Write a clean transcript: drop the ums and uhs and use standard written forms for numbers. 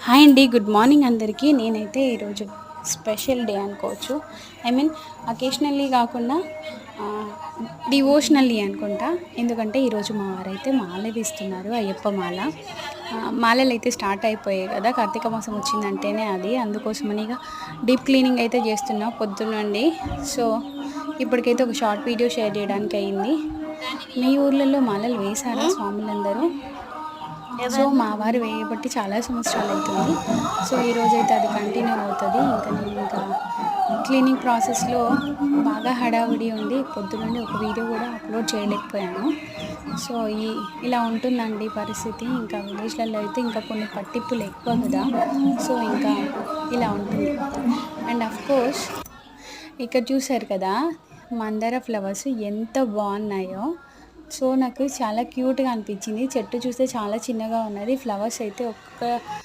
Hi అండి, good morning అందరికీ. నేనైతే ఈరోజు స్పెషల్ డే అనుకోవచ్చు. ఐ మీన్ అకేషనల్లీ కాకుండా డివోషనల్లీ అనుకుంటా. ఎందుకంటే ఈరోజు మా వారైతే మాల తీస్తున్నారు, అయ్యప్ప మాల. మాలలు అయితే స్టార్ట్ అయిపోయాయి కదా, కార్తీక మాసం వచ్చిందంటేనే అది. అందుకోసమని ఇక డీప్ క్లీనింగ్ అయితే చేస్తున్నా పొద్దున్నండి. సో ఇప్పటికైతే ఒక షార్ట్ వీడియో షేర్ చేయడానికి అయింది. మీ ఊర్లలో మాలలు వేశారా స్వాములందరూ? సో మా వారు వేయబట్టి చాలా సంవత్సరాలు అవుతుంది. సో ఈరోజైతే అది కంటిన్యూ అవుతుంది. ఇంకా క్లీనింగ్ ప్రాసెస్లో బాగా హడావిడి ఉండి పొద్దునుండి ఒక వీడియో కూడా అప్లోడ్ చేయలేకపోయాను. సో ఇలా ఉంటుందండి పరిస్థితి. ఇంకా విలేజ్లలో అయితే ఇంకా కొన్ని పట్టింపులు ఎక్కువ కదా, సో ఇంకా ఇలా ఉంటుంది. అండ్ కోర్స్ ఇక్కడ చూసారు కదా, మందార ఫ్లవర్స్ ఎంత బాగున్నాయో. సో నాకు చాలా క్యూట్గా అనిపించింది. చెట్టు చూస్తే చాలా చిన్నగా ఉన్నది, ఫ్లవర్స్ అయితే ఒక్క